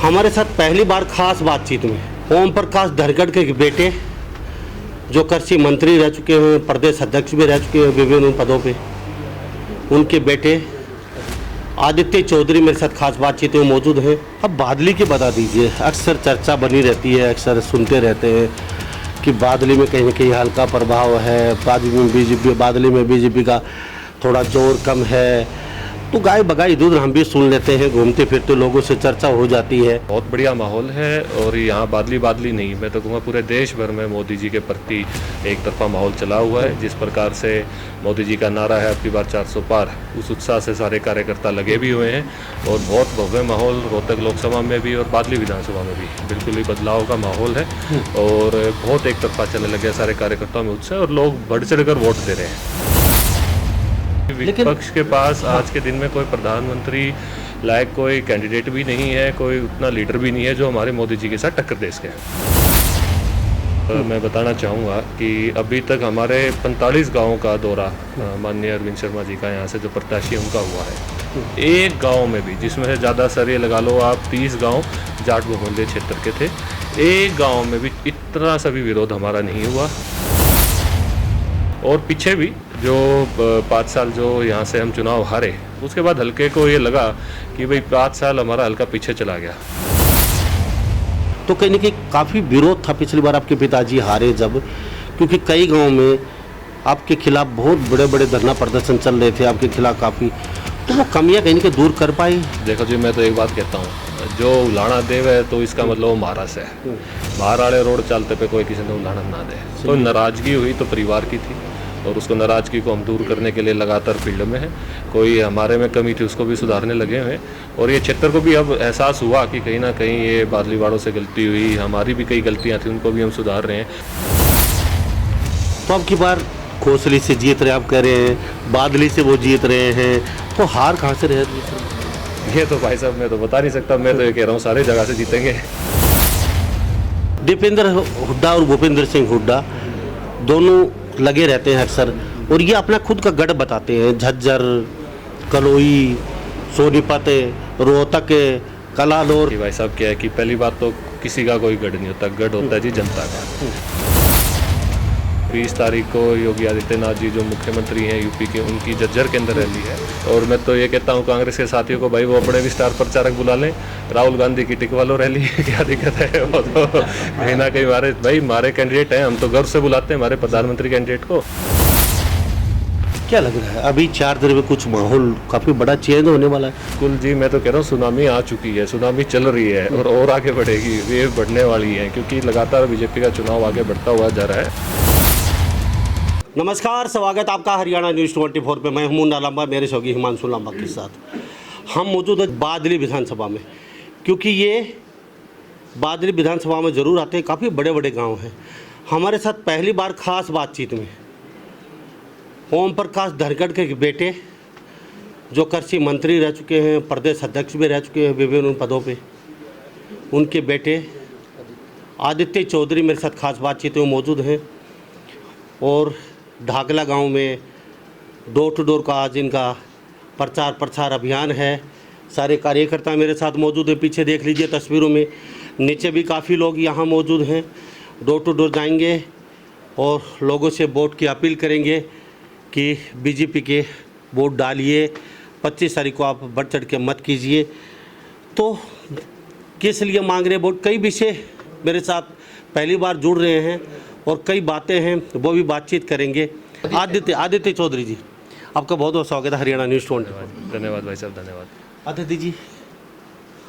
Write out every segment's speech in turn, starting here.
हमारे साथ पहली बार खास बातचीत में ओम प्रकाश धनखड़ के बेटे जो कृषि मंत्री रह चुके हैं, प्रदेश अध्यक्ष भी रह चुके हैं विभिन्न पदों पे, उनके बेटे आदित्य चौधरी मेरे साथ खास बातचीत में मौजूद हैं। अब बादली की बता दीजिए, अक्सर चर्चा बनी रहती है, अक्सर सुनते रहते हैं कि बादली में कहीं ना कहीं हल्का प्रभाव है, बादली में बीजेपी का थोड़ा जोर कम है। तो गाय बगाई दूध हम भी सुन लेते हैं, घूमते फिरते लोगों से चर्चा हो जाती है। बहुत बढ़िया माहौल है और यहाँ बादली नहीं, मैं तो कहूँगा पूरे देश भर में मोदी जी के प्रति एक तरफा माहौल चला हुआ है। जिस प्रकार से मोदी जी का नारा है अब की बार 400 पार, उस उत्साह से सारे कार्यकर्ता लगे भी हुए हैं और बहुत भव्य माहौल रोहतक लोकसभा में भी और बादली विधानसभा में भी बिल्कुल ही बदलाव का माहौल है और बहुत एक तरफा चलने लगे सारे कार्यकर्ताओं में उत्साह और लोग बढ़ चढ़ कर वोट दे रहे हैं। विपक्ष के पास आज के दिन में कोई प्रधानमंत्री लायक कोई कैंडिडेट भी नहीं है, कोई उतना लीडर भी नहीं है जो हमारे मोदी जी के साथ टक्कर दे सके। मैं बताना चाहूँगा कि अभी तक हमारे 45 गांवों का दौरा माननीय अरविंद शर्मा जी का यहाँ से जो प्रत्याशी उनका हुआ है। एक गांव में भी, जिसमें से ज़्यादा सर ये लगा लो आप 30 गांव जाट बहुल्य क्षेत्र के थे, एक गाँव में भी इतना सा भी विरोध हमारा नहीं हुआ। और पीछे भी जो 5 साल जो यहाँ से हम चुनाव हारे, उसके बाद हल्के को ये लगा कि भाई 5 साल हमारा हल्का पीछे चला गया। तो कहीं ना कहीं काफ़ी विरोध था पिछली बार आपके पिताजी हारे जब, क्योंकि कई गांव में आपके खिलाफ बहुत बड़े बड़े धरना प्रदर्शन चल रहे थे आपके खिलाफ काफ़ी, तो वो कमियां कहीं ना कहीं दूर कर पाई। देखो जी, मैं तो एक बात कहता हूँ, जो उलाना देव है तो इसका मतलब वो महाराज है। बाहर वाले रोड चलते पे कोई किसी ने उलाना ना दे। तो नाराज़गी हुई तो परिवार की थी और उसको नाराज़गी को हम दूर करने के लिए लगातार फील्ड में है। कोई हमारे में कमी थी उसको भी सुधारने लगे हुए और ये क्षेत्र को भी अब एहसास हुआ कि कहीं ना कहीं ये बादली वालों से गलती हुई, हमारी भी कई गलतियां थी, उनको भी हम सुधार रहे हैं। तो अब की बार खोसली से जीत रहे आप कह रहे हैं, बादली से वो जीत रहे हैं, तो हार कहाँ से रहे? ये तो भाई साहब मैं तो बता नहीं सकता, मैं तो ये कह रहा हूँ सारे जगह से जीतेंगे। दीपेंद्र हुड्डा और भूपेंद्र सिंह हुड्डा दोनों लगे रहते हैं अक्सर और ये अपना खुद का गढ़ बताते हैं। झज्जर, कलोई, सोनीपत, रोहतक, कलानौर। भाई साहब क्या है कि पहली बात तो किसी का कोई गढ़ नहीं होता, गढ़ होता है जी जनता का। 20 तारीख को योगी आदित्यनाथ जी जो मुख्यमंत्री हैं यूपी के, उनकी झज्जर के अंदर रैली है और मैं तो ये कहता हूँ कांग्रेस के साथियों को, भाई वो अपने भी स्टार प्रचारक बुला लें। राहुल गांधी की टिक वालों रैली क्या दिक्कत है? वो तो कहीं ना कहीं हमारे कैंडिडेट हैं, हम तो गर्व से बुलाते हैं हमारे प्रधानमंत्री कैंडिडेट को। क्या लग रहा है अभी 4 दिन में कुछ माहौल काफ़ी बड़ा चेंज होने वाला है? कुल जी मैं तो कह रहा हूँ सुनामी आ चुकी है, सुनामी चल रही है और आगे बढ़ेगी, वेव बढ़ने वाली है क्योंकि लगातार बीजेपी का चुनाव आगे बढ़ता हुआ जा रहा है। नमस्कार, स्वागत आपका हरियाणा न्यूज़ 24 पे। मैं हूं मुन्ना लांबा, मेरे सहयोगी हिमांशु लांबा के साथ हम मौजूद हैं बादली विधानसभा में, क्योंकि ये बादली विधानसभा में ज़रूर आते हैं, काफ़ी बड़े बड़े गांव हैं। हमारे साथ पहली बार खास बातचीत में ओम प्रकाश धनखड़ के बेटे जो कृषि मंत्री रह चुके हैं, प्रदेश अध्यक्ष भी रह चुके हैं विभिन्न पदों पे, उनके बेटे आदित्य चौधरी मेरे साथ खास बातचीत में मौजूद हैं और ढाकला गांव में डोर टू डोर का आज इनका प्रचार प्रसार अभियान है। सारे कार्यकर्ता मेरे साथ मौजूद हैं, पीछे देख लीजिए तस्वीरों में, नीचे भी काफ़ी लोग यहाँ मौजूद हैं। डोर टू डोर जाएंगे और लोगों से वोट की अपील करेंगे कि बीजेपी के वोट डालिए, 25 तारीख को आप बढ़ चढ़ के मत कीजिए। तो किस लिए मांग रहे वोट, कई विषय मेरे साथ पहली बार जुड़ रहे हैं और कई बातें हैं वो भी बातचीत करेंगे। आदित्य चौधरी जी, आपका बहुत बहुत स्वागत है हरियाणा न्यूज़ 24। धन्यवाद भाई साहब, धन्यवाद। आदित्य जी,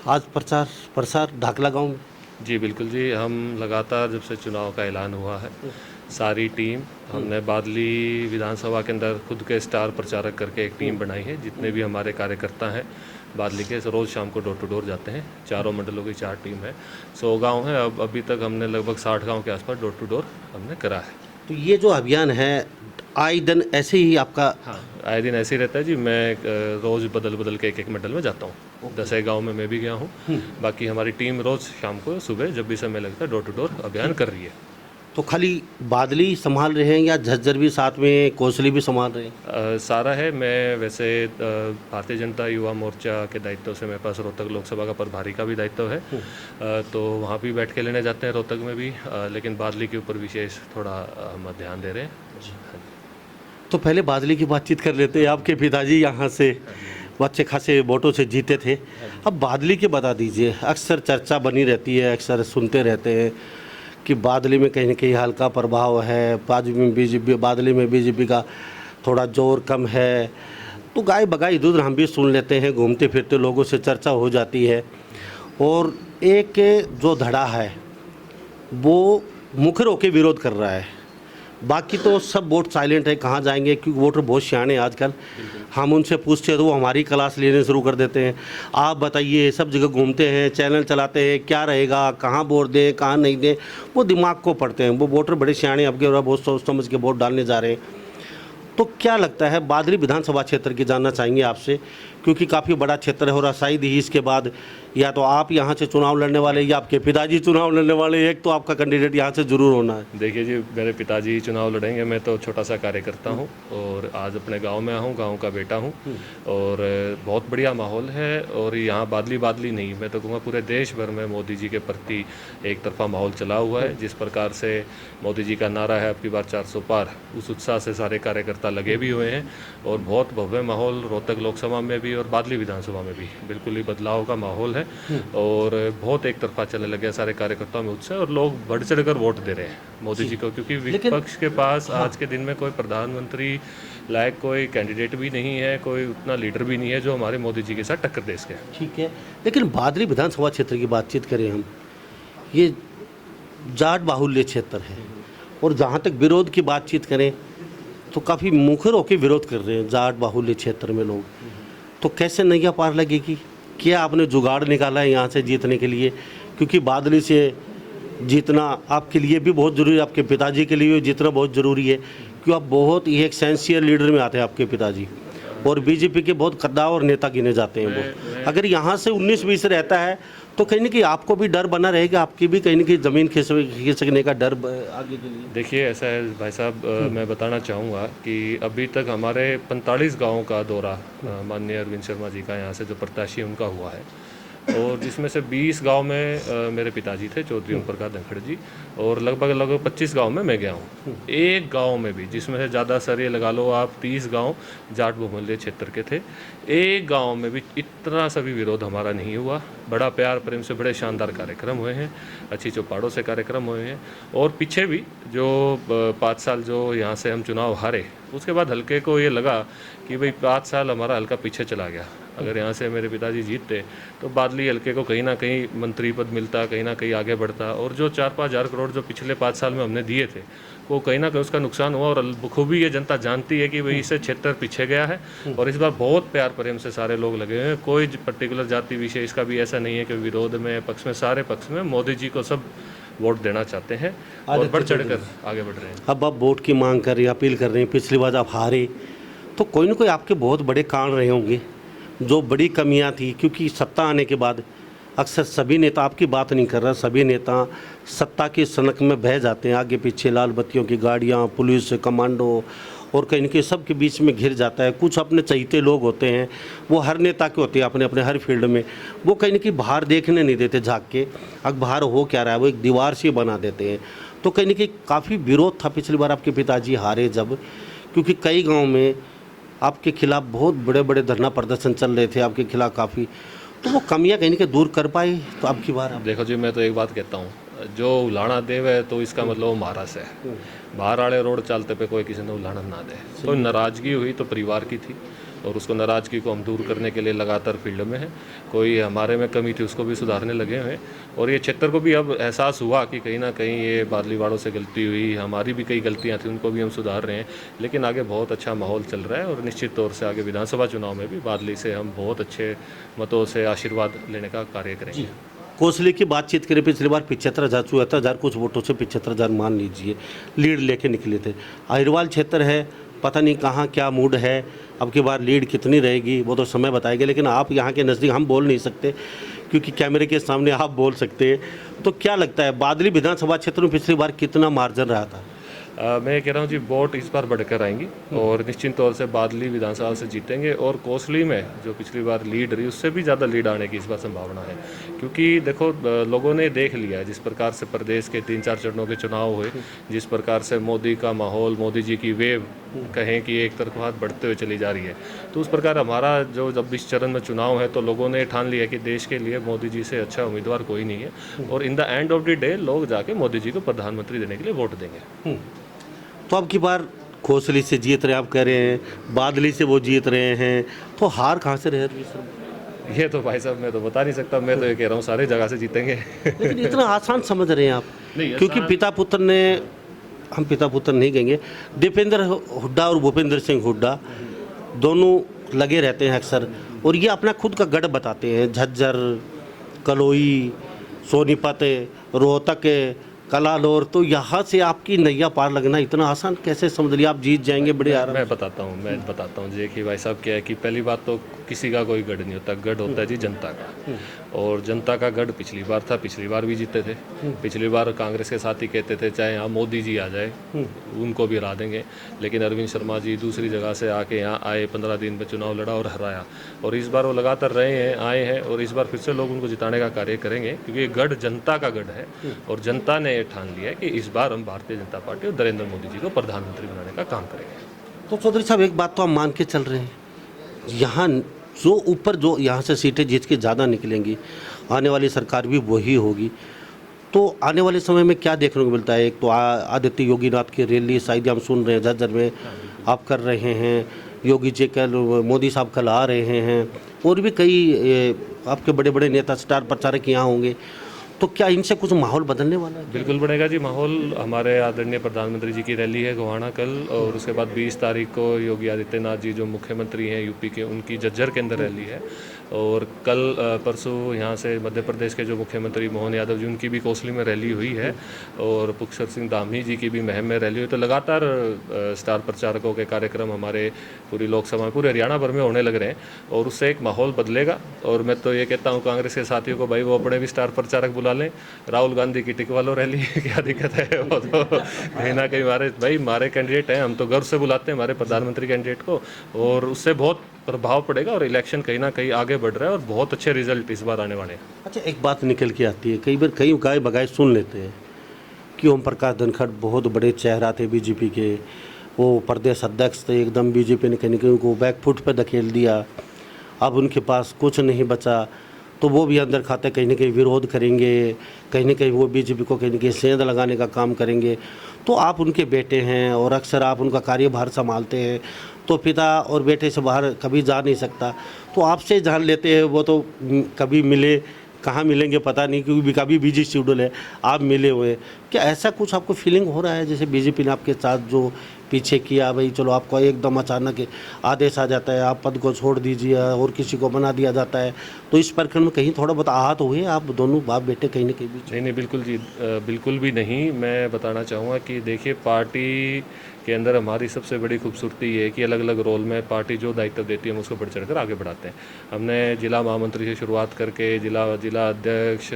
आज प्रचार प्रसार ढाकला गांव में? जी बिल्कुल जी, हम लगातार जब से चुनाव का ऐलान हुआ है, सारी टीम हमने बादली विधानसभा के अंदर खुद के स्टार प्रचारक करके एक टीम बनाई है। जितने भी हमारे कार्यकर्ता हैं बादली के, रोज़ शाम को डोर टू डोर जाते हैं। चारों मंडलों की 4 टीम है, 100 गाँव है। अब अभी तक हमने लगभग 60 गाँव के आसपास डोर टू डोर हमने करा है। तो ये जो अभियान है आए दिन ऐसे ही आपका? हाँ, आए दिन ऐसे ही रहता है जी। मैं रोज़ बदल बदल के एक मंडल में जाता हूँ। 10 गाँव में मैं भी गया हूँ। बाकी हमारी टीम रोज़ शाम को सुबह जब भी समय लगता है डोर टू डोर अभियान कर रही है। तो खाली बादली संभाल रहे हैं या झज्जर भी साथ में कोसली भी संभाल रहे हैं? सारा है। मैं वैसे भारतीय जनता युवा मोर्चा के दायित्व से मेरे पास रोहतक लोकसभा का प्रभारी का भी दायित्व है, तो वहाँ भी बैठ के लेने जाते हैं रोहतक में भी, लेकिन बादली के ऊपर विशेष थोड़ा हम ध्यान दे रहे हैं। तो पहले बादली की बातचीत कर लेते हैं। आपके पिताजी यहाँ से अच्छे खासे वोटों से जीते थे, अब बादली की बता दीजिए। अक्सर चर्चा बनी रहती है, अक्सर सुनते रहते हैं कि बादली में कहीं ना कहीं हल्का प्रभाव है, बादली में बीजेपी का थोड़ा जोर कम है। तो गाय बगाई इधर हम भी सुन लेते हैं, घूमते फिरते लोगों से चर्चा हो जाती है। और एक जो धड़ा है वो मुखर होकर विरोध कर रहा है, बाकी तो सब वोट साइलेंट है। कहाँ जाएंगे, क्योंकि वोटर बहुत सियाने आजकल। हम उनसे पूछते हैं तो वो हमारी क्लास लेने शुरू कर देते हैं। आप बताइए, सब जगह घूमते हैं, चैनल चलाते हैं, क्या रहेगा, कहाँ वोट दें कहाँ नहीं दें, वो दिमाग को पढ़ते हैं। वो वोटर बड़े सियाने अब के और बहुत सोच समझ के वोट डालने जा रहे हैं। तो क्या लगता है, बादली विधानसभा क्षेत्र की जानना चाहेंगे आपसे, क्योंकि काफ़ी बड़ा क्षेत्र है और शायद ही इसके बाद या तो आप यहाँ से चुनाव लड़ने वाले या आपके पिताजी चुनाव लड़ने वाले, एक तो आपका कैंडिडेट यहाँ से ज़रूर होना है। देखिए जी, मेरे पिताजी चुनाव लड़ेंगे, मैं तो छोटा सा कार्यकर्ता हूँ और आज अपने गांव में हूँ, गांव का बेटा हूँ और बहुत बढ़िया माहौल है। और यहाँ बादली नहीं, मैं तो कहूँगा पूरे देश भर में मोदी जी के प्रति एक तरफा माहौल चला हुआ है। जिस प्रकार से मोदी जी का नारा है आपकी बार 400 पार, उस उत्साह से सारे कार्यकर्ता लगे भी हुए हैं और बहुत भव्य माहौल रोहतक लोकसभा में भी और बादली विधानसभा में भी बिल्कुल ही बदलाव का माहौल है और बहुत एक तरफा चलने लगे सारे कार्यकर्ताओं में उत्साह और लोग बढ़ चढ़कर वोट दे रहे हैं मोदी जी को, क्योंकि विपक्ष के पास आज के दिन में कोई प्रधानमंत्री लायक कोई कैंडिडेट भी नहीं है, कोई उतना लीडर भी नहीं है जो हमारे मोदी जी के साथ टक्कर दे सके। ठीक है, लेकिन बादली विधानसभा क्षेत्र की बातचीत करें हम, ये जाट बाहुल्य क्षेत्र है और जहाँ तक विरोध की बातचीत करें तो काफ़ी मुखर होकर विरोध कर रहे हैं जाट बाहुल्य क्षेत्र में लोग। तो कैसे नैया पार लगेगी? क्या आपने जुगाड़ निकाला है यहाँ से जीतने के लिए? क्योंकि बादली से जीतना आपके लिए भी बहुत ज़रूरी है, आपके पिताजी के लिए जीतना बहुत ज़रूरी है, क्योंकि आप बहुत ही एक सेंसियर लीडर में आते हैं आपके पिताजी, और बीजेपी के बहुत कद्दावर नेता गिने जाते हैं वो। अगर यहाँ से 19-20 रहता है तो कहीं ना कहीं आपको भी डर बना रहेगा, आपकी भी कहीं ना कहीं ज़मीन खिसकने का डर आगे के लिए। देखिए ऐसा है भाई साहब, मैं बताना चाहूँगा कि अभी तक हमारे 45 गाँव का दौरा माननीय अरविंद शर्मा जी का यहाँ से जो प्रत्याशी उनका हुआ है, और जिसमें से 20 गांव में मेरे पिताजी थे चौधरी ओम प्रकाश धनखड़ जी, और लगभग 25 गांव में मैं गया हूं। एक गांव में भी, जिसमें से ज़्यादा सर ये लगा लो आप 30 गांव जाट बहुमूल्य क्षेत्र के थे, एक गांव में भी इतना सा भी विरोध हमारा नहीं हुआ। बड़ा प्यार प्रेम से बड़े शानदार कार्यक्रम हुए हैं, अच्छी चौपाड़ों से कार्यक्रम हुए हैं। और पीछे भी जो 5 साल जो यहाँ से हम चुनाव हारे, उसके बाद हल्के को ये लगा कि भाई 5 साल हमारा हल्का पीछे चला गया। अगर यहाँ से मेरे पिताजी जीतते तो बादली हल्के को कहीं ना कहीं मंत्री पद मिलता, कहीं ना कहीं आगे बढ़ता, और जो 4-5 हज़ार करोड़ जो पिछले 5 साल में हमने दिए थे वो कहीं ना कहीं उसका नुकसान हुआ। और बखूबी ये जनता जानती है कि भाई इससे क्षेत्र पीछे गया है, और इस बार बहुत प्यार प्रेम से सारे लोग लगे हुए हैं। कोई पर्टिकुलर जाति विशेष का भी ऐसा नहीं है कि विरोध में पक्ष में, सारे पक्ष में मोदी जी को सब वोट देना चाहते हैं और बढ़ चढ़ कर आगे बढ़ रहे हैं। अब आप वोट की मांग कर रहे हैं, अपील कर रहे हैं, पिछली बार आप हारे तो कोई ना कोई आपके बहुत बड़े कारण रहे होंगे, जो बड़ी कमियां थी। क्योंकि सत्ता आने के बाद अक्सर सभी नेता, आपकी बात नहीं कर रहा, सभी नेता सत्ता की सनक में बह जाते हैं, आगे पीछे लाल बत्तियों की गाड़ियां, पुलिस, कमांडो, और कहीं न कहीं सब के बीच में घिर जाता है। कुछ अपने चहीते लोग होते हैं, वो हर नेता के होते हैं अपने अपने हर फील्ड में, वो कहीं न कहीं बाहर देखने नहीं देते झाँक के, अब बाहर हो क्या रहा है वो एक दीवार से बना देते हैं। तो कहीं न कहीं काफ़ी विरोध था पिछली बार आपके पिताजी हारे जब, क्योंकि कई गाँव में आपके खिलाफ बहुत बड़े बड़े धरना प्रदर्शन चल रहे थे आपके खिलाफ काफ़ी, तो वो कमियां कहीं ना कहीं दूर कर पाई। तो अब की बार देखो जी, मैं तो एक बात कहता हूँ, जो उलाना देव है तो इसका मतलब वो महाराज है। बाहर वाले रोड चलते पे कोई किसी ने उलाना ना दे, तो नाराज़गी हुई तो परिवार की थी, और उसको नाराज़गी को हम दूर करने के लिए लगातार फील्ड में है। कोई हमारे में कमी थी उसको भी सुधारने लगे हुए, और ये क्षेत्र को भी अब एहसास हुआ कि कहीं ना कहीं ये बादली वालों से गलती हुई, हमारी भी कई गलतियां थी, उनको भी हम सुधार रहे हैं। लेकिन आगे बहुत अच्छा माहौल चल रहा है, और निश्चित तौर से आगे विधानसभा चुनाव में भी बादली से हम बहुत अच्छे मतों से आशीर्वाद लेने का कार्य करेंगे। कोसली की बातचीत करें, पिछली बार 75,000 74,000 कुछ वोटों से 75,000 मान लीजिए लीड लेके निकले थे। अहिरवाल क्षेत्र है, पता नहीं कहाँ क्या मूड है, अब की बार लीड कितनी रहेगी वो तो समय बताएगा, लेकिन आप यहाँ के नज़दीक हम बोल नहीं सकते क्योंकि कैमरे के सामने आप बोल सकते हैं। तो क्या लगता है बादली विधानसभा क्षेत्र में पिछली बार कितना मार्जिन रहा था? मैं कह रहा हूँ जी वोट इस बार बढ़कर आएंगी और निश्चित तौर से बादली विधानसभा से जीतेंगे और कोसली में जो पिछली बार लीड रही उससे भी ज़्यादा लीड आने की इस बार संभावना है। क्योंकि देखो लोगों ने देख लिया है जिस प्रकार से प्रदेश के 3-4 चरणों के चुनाव हुए, जिस प्रकार से मोदी का माहौल, मोदी जी की वेव कहें कि एक तरफा बढ़ते हुए चली जा रही है। तो उस प्रकार हमारा जो जब इस चरण में चुनाव है तो लोगों ने ठान लिया कि देश के लिए मोदी जी से अच्छा उम्मीदवार कोई नहीं है और in the end of the day लोग जाके मोदी जी को प्रधानमंत्री देने के लिए वोट देंगे। तो अब की बार कोसली से जीत रहे हैं, आप कह रहे हैं बादली से वो जीत रहे हैं, तो हार कहाँ से रह रही है सर? ये तो भाई साहब मैं तो बता नहीं सकता, मैं तो ये कह रहा हूँ सारी जगह से जीतेंगे। लेकिन इतना आसान समझ रहे हैं आप? नहीं, क्योंकि पिता पुत्र ने, हम पिता पुत्र नहीं कहेंगे, दीपेंद्र हुड्डा और भूपेंद्र सिंह हुड्डा दोनों लगे रहते हैं अक्सर और ये अपना खुद का गढ़ बताते हैं। झज्जर, कलोई, सोनीपत, रोहतक, कलानौर, तो यहाँ से आपकी नैया पार लगना इतना आसान कैसे समझ लिया? आप जीत जाएंगे बड़े आराम। मैं बताता हूँ देखिए भाई साहब क्या है कि पहली बात तो किसी का कोई गढ़ नहीं होता, गढ़ होता है जी जनता का। और जनता का गढ़ पिछली बार था, पिछली बार भी जीते थे। पिछली बार कांग्रेस के साथ ही कहते थे चाहे यहाँ मोदी जी आ जाए उनको भी हरा देंगे, लेकिन अरविंद शर्मा जी दूसरी जगह से आके यहाँ आए, 15 दिन में चुनाव लड़ा और हराया। और इस बार वो लगातार रहे हैं, आए हैं और इस बार फिर से लोग उनको जिताने का कार्य करेंगे क्योंकि ये गढ़ जनता का गढ़ है और जनता ने ठान लिया है कि इस बार हम भारतीय जनता पार्टी और नरेंद्र मोदी जी को प्रधानमंत्री बनाने का काम करेंगे। तो चौधरी साहब एक बात तो हम मान के चल रहे हैं, यहाँ जो ऊपर जो यहाँ से सीटें जीत के ज़्यादा निकलेंगी, आने वाली सरकार भी वही होगी। तो आने वाले समय में क्या देखने को मिलता है? एक तो आदित्य योगीनाथ की रैली शायद हम सुन रहे हैं झज्जर में आप कर रहे हैं, योगी जी कल, मोदी साहब कल आ रहे हैं और भी कई आपके बड़े बड़े नेता स्टार प्रचारक यहाँ होंगे। तो क्या इनसे कुछ माहौल बदलने वाला है? बिल्कुल बनेगा जी माहौल। हमारे आदरणीय प्रधानमंत्री जी की रैली है गोहाना कल और उसके बाद 20 तारीख को योगी आदित्यनाथ जी जो मुख्यमंत्री हैं यूपी के, उनकी झज्जर के अंदर रैली है। और कल परसों यहाँ से मध्य प्रदेश के जो मुख्यमंत्री मोहन यादव जी उनकी भी कोसली में रैली हुई है और पुष्कर सिंह धामी जी की भी महम में रैली हुई। तो लगातार स्टार प्रचारकों के कार्यक्रम हमारे पूरी लोकसभा में, पूरे हरियाणा भर में होने लग रहे हैं और उससे एक माहौल बदलेगा। और मैं तो ये कहता हूँ कांग्रेस के साथियों को, भाई वो अपने भी स्टार प्रचारक बुला लें, राहुल गांधी की टिकवा लो रैली, क्या दिक्कत है? वो तो कहीं ना कहीं हमारे कैंडिडेट हैं, हम तो गर्व से बुलाते हैं हमारे प्रधानमंत्री कैंडिडेट को और उससे बहुत प्रभाव पड़ेगा और इलेक्शन कहीं ना कहीं आगे बढ़ रहा है और बहुत अच्छे रिजल्ट इस बार आने वाले हैं। अच्छा, एक बात निकल के आती है, कई बार कई गाय बगाए सुन लेते हैं कि ओम प्रकाश धनखड़ बहुत बड़े चेहरा थे बीजेपी के, वो प्रदेश अध्यक्ष थे, एकदम बीजेपी ने कहीं उनको बैकफुट पे धकेल दिया, अब उनके पास कुछ नहीं बचा, तो वो भी अंदर खाते कहीं ना कहीं विरोध करेंगे, कहीं ना कहीं वो बीजेपी को कहीं ना कहीं सेंध लगाने का काम करेंगे। तो आप उनके बेटे हैं और अक्सर आप उनका कार्यभार संभालते हैं, तो पिता और बेटे से बाहर कभी जा नहीं सकता, तो आपसे जान लेते हैं। वो तो कभी मिले, कहाँ मिलेंगे पता नहीं क्योंकि कभी बिजी शेड्यूल है, आप मिले हुए, क्या ऐसा कुछ आपको फीलिंग हो रहा है जैसे बीजेपी ने आपके साथ जो पीछे किया, भाई चलो आपको एकदम अचानक आदेश आ जाता है आप पद को छोड़ दीजिए और किसी को बना दिया जाता है, तो इस प्रकरण में कहीं थोड़ा बहुत आहत हुए आप दोनों बाप बेटे कहीं ना कहीं भी? नहीं बिल्कुल जी, बिल्कुल भी नहीं। मैं बताना चाहूँगा कि देखिए पार्टी के अंदर हमारी सबसे बड़ी खूबसूरती ये है कि अलग अलग रोल में पार्टी जो दायित्व देती है हम उसको बढ़ चढ़ कर आगे बढ़ाते हैं। हमने जिला महामंत्री से शुरुआत करके जिला अध्यक्ष,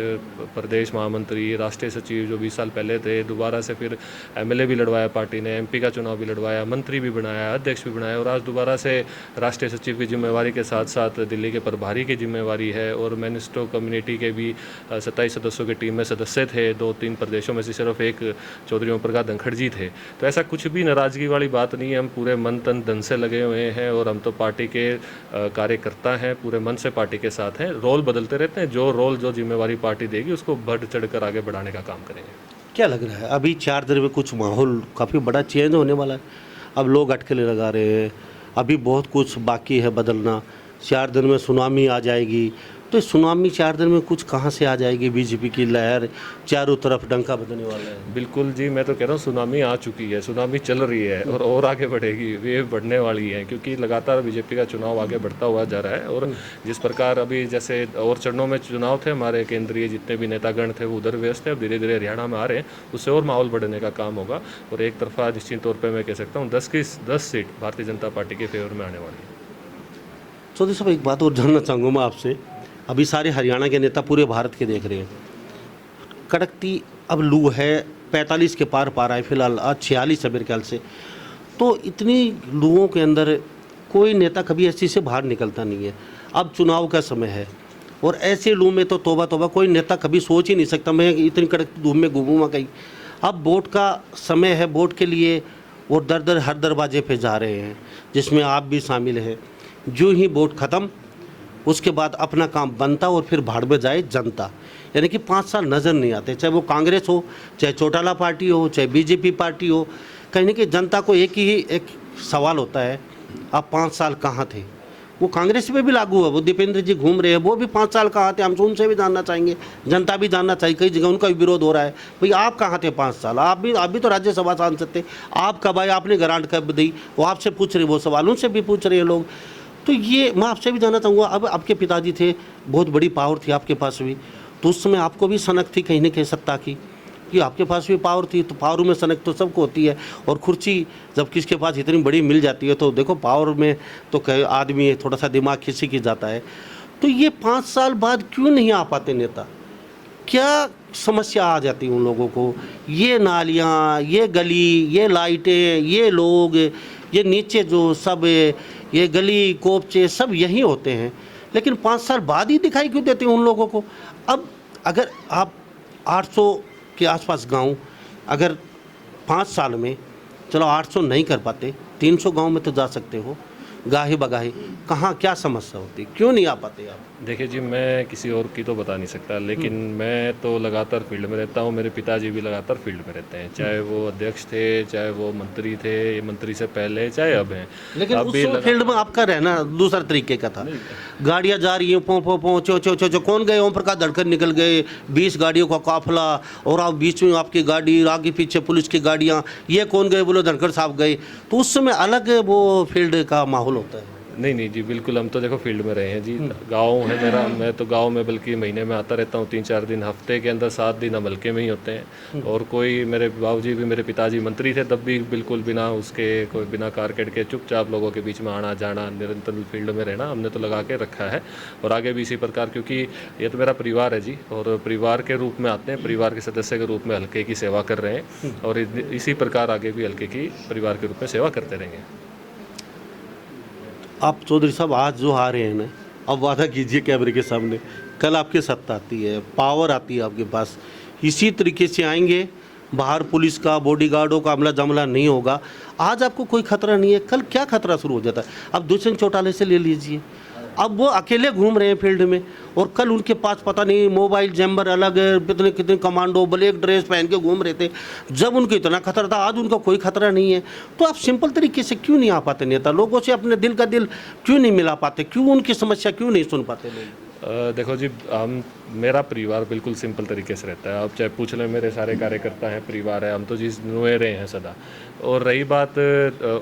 प्रदेश महामंत्री, राष्ट्रीय सचिव जो 20 साल पहले थे, दोबारा से फिर एमएलए भी लड़वाया पार्टी ने, एमपी का चुनाव भी लड़वाया, मंत्री भी बनाया, अध्यक्ष भी बनाया और आज दोबारा से राष्ट्रीय सचिव की जिम्मेवारी के साथ साथ दिल्ली के प्रभारी की जिम्मेवारी है। और मैनिस्टो कम्युनिटी के भी 27 सदस्यों की टीम में सदस्य थे, 2-3 प्रदेशों में से सिर्फ एक चौधरी ओम प्रकाश धनखड़ जी थे। तो ऐसा कुछ भी नाराज़गी वाली बात नहीं है, हम पूरे मन तन धन से लगे हुए हैं और हम तो पार्टी के कार्यकर्ता हैं, पूरे मन से पार्टी के साथ हैं। रोल बदलते रहते हैं, जो रोल जो जिम्मेवारी पार्टी देगी उसको बढ़ चढ़ कर आगे बढ़ाने का काम करेंगे। क्या लग रहा है अभी 4 दिन में कुछ माहौल काफ़ी बड़ा चेंज होने वाला है? अब लोग अटकलें लगा रहे हैं, अभी बहुत कुछ बाकी है बदलना, 4 दिन में सुनामी आ जाएगी, तो इस सुनामी 4 दिन में कुछ कहाँ से आ जाएगी? बीजेपी की लहर चारों तरफ डंका बजने वाला है। बिल्कुल जी, मैं तो कह रहा हूँ सुनामी आ चुकी है, सुनामी चल रही है और आगे बढ़ेगी, वेव बढ़ने वाली है क्योंकि लगातार बीजेपी का चुनाव आगे बढ़ता हुआ जा रहा है। और जिस प्रकार अभी जैसे और चरणों में चुनाव थे, हमारे केंद्रीय जितने भी नेतागण थे वो उधर व्यस्त थे, अब धीरे धीरे हरियाणा में आ रहे हैं, उससे और माहौल बढ़ने का काम होगा। और एक तरफा निश्चित तौर पर मैं कह सकता हूँ 10 की 10 सीट भारतीय जनता पार्टी के फेवर में आने वाली है। चौधरी साहब एक बात और जानना चाहूँगा मैं आपसे, अभी सारे हरियाणा के नेता पूरे भारत के देख रहे हैं। कड़कती अब लू है, 45 के पार पा रहा है फिलहाल, आज 46 है मेरे ख्याल से। तो इतनी लूओं के अंदर कोई नेता कभी ऐसी से बाहर निकलता नहीं है। अब चुनाव का समय है और ऐसे लू में तो तौबा तौबा, कोई नेता कभी सोच ही नहीं सकता मैं इतनी कड़कती धूप में घूमूंगा कहीं। अब वोट का समय है, वोट के लिए वो दर दर हर दरवाजे पे जा रहे हैं, जिसमें आप भी शामिल हैं। जो ही वोट ख़त्म उसके बाद अपना काम बनता और फिर भाड़ में जाए जनता। यानी कि 5 साल नज़र नहीं आते, चाहे वो कांग्रेस हो, चाहे चौटाला पार्टी हो, चाहे बीजेपी पार्टी हो। कहीं ना कहीं जनता को एक सवाल होता है, आप 5 साल कहाँ थे। वो कांग्रेस पे भी लागू है, वो दीपेंद्र जी घूम रहे हैं, वो भी 5 साल कहाँ थे, हम उनसे भी जानना चाहेंगे, जनता भी जानना चाहिए। कई जगह उनका भी विरोध हो रहा है, भाई आप कहाँ थे 5 साल, आप भी तो राज्यसभा सांसद थे, आप कब आए, आपने ग्रांट कब दी, वो आपसे पूछ रहे, वो सवाल उनसे भी पूछ रहे हैं लोग। तो ये मैं आपसे भी जानना चाहूँगा, अब आपके पिताजी थे, बहुत बड़ी पावर थी आपके पास भी, तो उस समय आपको भी सनक थी कहीं ना कहीं सत्ता की, कि आपके पास भी पावर थी, तो पावर में सनक तो सबको होती है। और कुर्सी जब किसके पास इतनी बड़ी मिल जाती है तो देखो पावर में तो आदमी थोड़ा सा दिमाग खिसी की जाता है। तो ये 5 साल बाद क्यों नहीं आ पाते नेता, क्या समस्या आ जाती उन लोगों को? ये नालियाँ, ये गली, ये लाइटें, ये लोग, ये नीचे जो सब ये गली कोपचे सब यही होते हैं, लेकिन 5 साल बाद ही दिखाई क्यों देते हैं उन लोगों को? अब अगर आप 800 के आसपास गांव, अगर 5 साल में चलो 800 नहीं कर पाते, 300 गांव में तो जा सकते हो, गाहे बगाहे। कहाँ क्या समस्या होती, क्यों नहीं आ पाते आप? देखिए जी, मैं किसी और की तो बता नहीं सकता, लेकिन मैं तो लगातार फील्ड में रहता हूँ, मेरे पिताजी भी लगातार फील्ड में रहते हैं, चाहे वो अध्यक्ष थे, चाहे वो मंत्री थे, मंत्री से पहले, चाहे अब हैं। लेकिन उस फील्ड में आपका रहना दूसरा तरीके का था। गाड़ियाँ जा रही हैं, पो पो पो चो चो चो चो, कौन गए? ओम प्रकाश धनखड़ निकल गए, 20 गाड़ियों का काफिला, और आप बीच में आपकी गाड़ी, आगे पीछे पुलिस की गाड़ियाँ, ये कौन गए? बोलो धनखड़ साहब गए। तो उस समय अलग वो फील्ड का माहौल होता है। नहीं जी, बिल्कुल, हम तो देखो फील्ड में रहे हैं जी। गांव है मेरा, मैं तो गांव में बल्कि महीने में आता रहता हूँ 3-4 दिन, हफ्ते के अंदर 7 दिन हम हल्के में ही होते हैं। और कोई, मेरे बाबूजी भी, मेरे पिताजी मंत्री थे तब भी, बिल्कुल बिना उसके, कोई बिना कारकेट के चुपचाप लोगों के बीच में आना जाना, निरंतर फील्ड में रहना हमने तो लगा के रखा है। और आगे भी इसी प्रकार, क्योंकि ये तो मेरा परिवार है जी, और परिवार के रूप में आते हैं, परिवार के सदस्य के रूप में हल्के की सेवा कर रहे हैं, और इसी प्रकार आगे भी हल्के की परिवार के रूप में सेवा करते रहेंगे। आप चौधरी साहब आज जो आ रहे हैं ना, अब वादा कीजिए कैमरे के सामने, कल आपकी सत्ता आती है, पावर आती है आपके पास, इसी तरीके से आएंगे, बाहर पुलिस का, बॉडीगार्डों का अमला जमला नहीं होगा। आज आपको कोई खतरा नहीं है, कल क्या खतरा शुरू हो जाता है? अब दुष्यंत चौटाला से ले लीजिए, अब वो अकेले घूम रहे हैं फील्ड में, और कल उनके पास पता नहीं मोबाइल जैम्बर अलग, कितने कितने कमांडो ब्लैक ड्रेस पहन के घूम रहे थे। जब उनको इतना खतरा था, आज उनका कोई खतरा नहीं है। तो आप सिंपल तरीके से क्यों नहीं आ पाते नेता? लोगों से अपने दिल का दिल क्यों नहीं मिला पाते? क्यों उनकी समस्या क्यों नहीं सुन पाते लोग? देखो जी, मेरा परिवार बिल्कुल सिंपल तरीके से रहता है। आप चाहे पूछ लें, मेरे सारे कार्यकर्ता हैं, परिवार है, हम तो जिस नुए रहे हैं सदा। और रही बात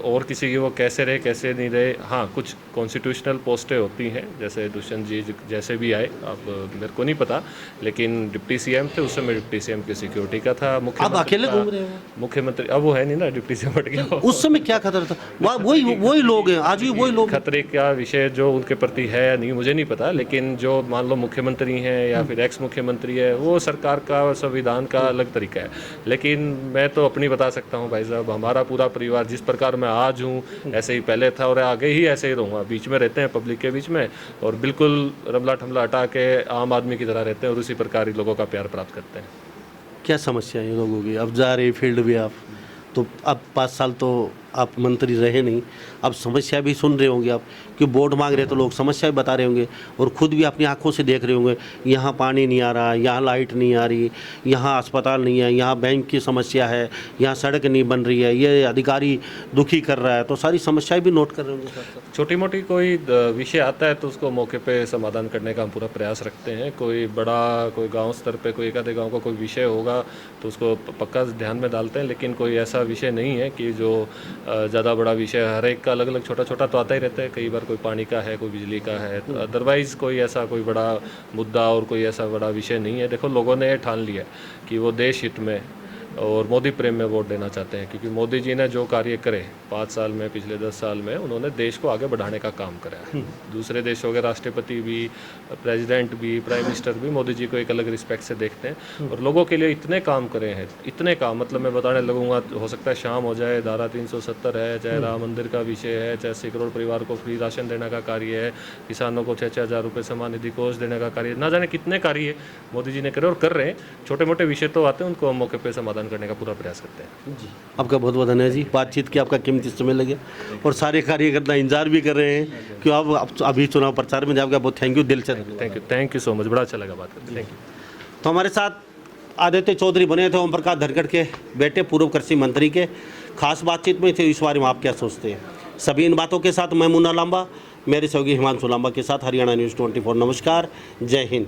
और किसी की, वो कैसे रहे कैसे नहीं रहे, हाँ कुछ कॉन्स्टिट्यूशनल पोस्टें होती हैं, जैसे दुष्यंत जी जैसे भी आए, अब मेरे को नहीं पता, लेकिन डिप्टी सीएम थे उस समय, डिप्टी सीएम की सिक्योरिटी का था, अब अकेले घूम रहे हैं मुख्यमंत्री, अब वो है नहीं ना, डिप्टी सीएम हट गया। उस समय क्या खतरा था? वही लोग हैं, आज भी वही लोग। खतरे का विषय जो उनके प्रति है या नहीं मुझे नहीं पता, लेकिन जो मान लो मुख्यमंत्री हैं या फिर एक्स मुख्यमंत्री है, वो सरकार का, संविधान का अलग तरीका है। लेकिन मैं तो अपनी बता सकता हूँ भाई साहब, हमारा पूरा परिवार जिस प्रकार मैं आज हूँ ऐसे ही पहले था, और आगे ही ऐसे ही रहूँगा। बीच में रहते हैं पब्लिक के बीच में, और बिल्कुल रमला ठमला हटा के आम आदमी की तरह रहते हैं, और उसी प्रकार ही लोगों का प्यार प्राप्त करते हैं। क्या समस्या है लोगों की? अब जा रहे फील्ड भी आप, तो अब 5 साल तो आप मंत्री रहे नहीं, अब समस्या भी सुन रहे होंगे आप, कि वोट मांग रहे तो लोग समस्या भी बता रहे होंगे, और ख़ुद भी अपनी आंखों से देख रहे होंगे, यहाँ पानी नहीं आ रहा, यहाँ लाइट नहीं आ रही, यहाँ अस्पताल नहीं है, यहाँ बैंक की समस्या है, यहाँ सड़क नहीं बन रही है, ये अधिकारी दुखी कर रहा है। तो सारी समस्याएं भी नोट कर रहे होंगे सर? छोटी मोटी कोई विषय आता है तो उसको मौके पे समाधान करने का हम पूरा प्रयास रखते हैं। कोई बड़ा, कोई गांव स्तर पे, कोई एक आधे गांव का कोई विषय होगा तो उसको पक्का ध्यान में डालते हैं, लेकिन कोई ऐसा विषय नहीं है कि जो ज़्यादा बड़ा विषय, हर एक का अलग अलग छोटा छोटा तो आता ही रहता है। कई बार कोई पानी का है, कोई बिजली का है, तो अदरवाइज़ कोई ऐसा कोई बड़ा मुद्दा और कोई ऐसा बड़ा विषय नहीं है। देखो, लोगों ने ठान लिया कि वो देश हित में और मोदी प्रेम में वोट देना चाहते हैं, क्योंकि मोदी जी ने जो कार्य करे 5 साल में, पिछले 10 साल में, उन्होंने देश को आगे बढ़ाने का काम करा है। दूसरे देशों के राष्ट्रपति भी, प्रेसिडेंट भी, प्राइम मिनिस्टर भी मोदी जी को एक अलग रिस्पेक्ट से देखते हैं और लोगों के लिए इतने काम करे हैं, इतने काम, मतलब मैं बताने लगूंगा हो सकता है शाम हो जाए। धारा 370 है, चाहे राम मंदिर का विषय है, चाहे 80 करोड़ परिवार को फ्री राशन देने का कार्य है, किसानों को 6-6 हज़ार रुपये सम्मान निधि कोष देने का कार्य, ना जाने कितने कार्य मोदी जी ने करे और कर रहे हैं। छोटे मोटे विषय तो आते हैं, उनको हम मौके पर समाधान करने का पूरा प्रयास करते हैं। जी, आपका बहुत बहुत धन्यवाद जी, बातचीत की आपका कीमती समय लगे और सारे कार्यकर्ता इंतजार भी कर रहे हैं कि आप अभी चुनाव प्रचार में जाएगा। बहुत थैंक यू, दिल से थैंक यू सो मच, बड़ा अच्छा लगा बात करके, थैंक यू। तो हमारे साथ आदित्य चौधरी बने थे, ओम प्रकाश धनखड़ के बेटे, पूर्व कृषि मंत्री के खास बातचीत में थे। इस बारे में आप क्या सोचते हैं? सभी इन बातों के साथ मैं मुन्ना लांबा, मेरे सहयोगी हिमांशु लांबा के साथ हरियाणा न्यूज़ 24। नमस्कार, जय हिंद।